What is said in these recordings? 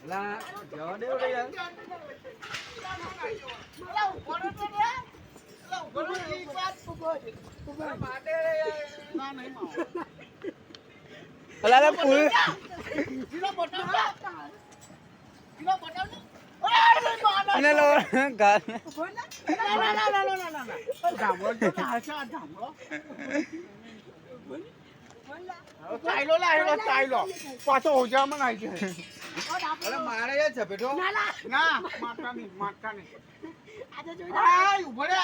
લા જવા દે ઓલે યાર લા ઉભો તો રે લા ઉભો એક વાત ઉભો માટે યાર ના નહીં માવો અલા લા પૂર જીરો બટાવ અને લો ગાલ ના ધામળો તો હાચા ધામળો ચાઈલો લાઈલો ચાઈલો પાછો ઓજામાં આવી જાય અરે મારે યાર ઝપેટો ના મારતા નહીં આજે જોઈ આય ઉભો રે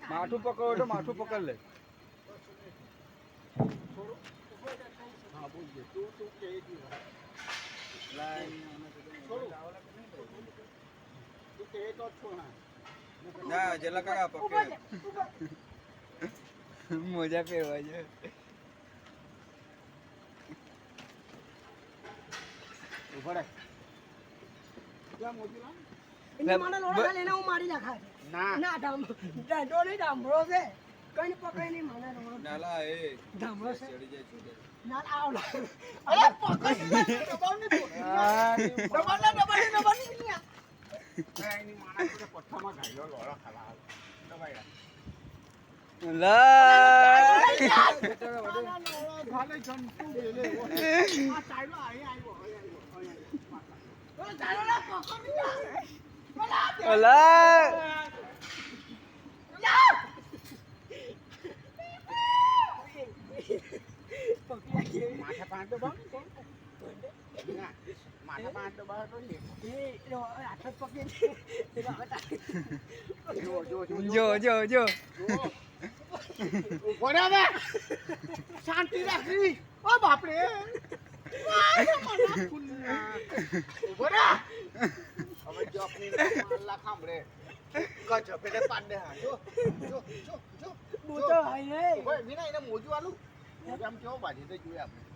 માથું પકડો તો માથું પકડ લે હા બોલજે તું કે તો છો ના જેલા કાકા પકડ મોજા પહેરવા છે ઉભો રે ક્યાં મોજીલા એને મને લોડા લઈને હું મારી નાખા ના ના ડાંડો નહીં ડાંભળો છે કઈ પકડે નહીં મને લોડો નાલા એ ડાંભળો છે ચડી જાય છોડે ના આવ અરે પકડ દબાવ ને દબાવ ને એની માણા પર પઠ્ઠામાં ગાયલો લોળો ખાલા દબાઈ લા ભાલે જંતુ બેલે આ ચાઈલો આવ્યો ઓય ચાઈલો ના પકડ ઓલા માથા પાંચ દબાવ ના માથા પાંચ દબાવ તો આઠ પકડી જો ઉભો રે હવે શાંતિ રાખી ઓ બાપરે ઉભો રે હવે જો આપની માલા ખામરે કચ પેલે પાડે હા જો બોતો હાય રે ઉભો વિના એને મોજવાનું મોજામ કેવો બાજી તો જોઈએ આપણે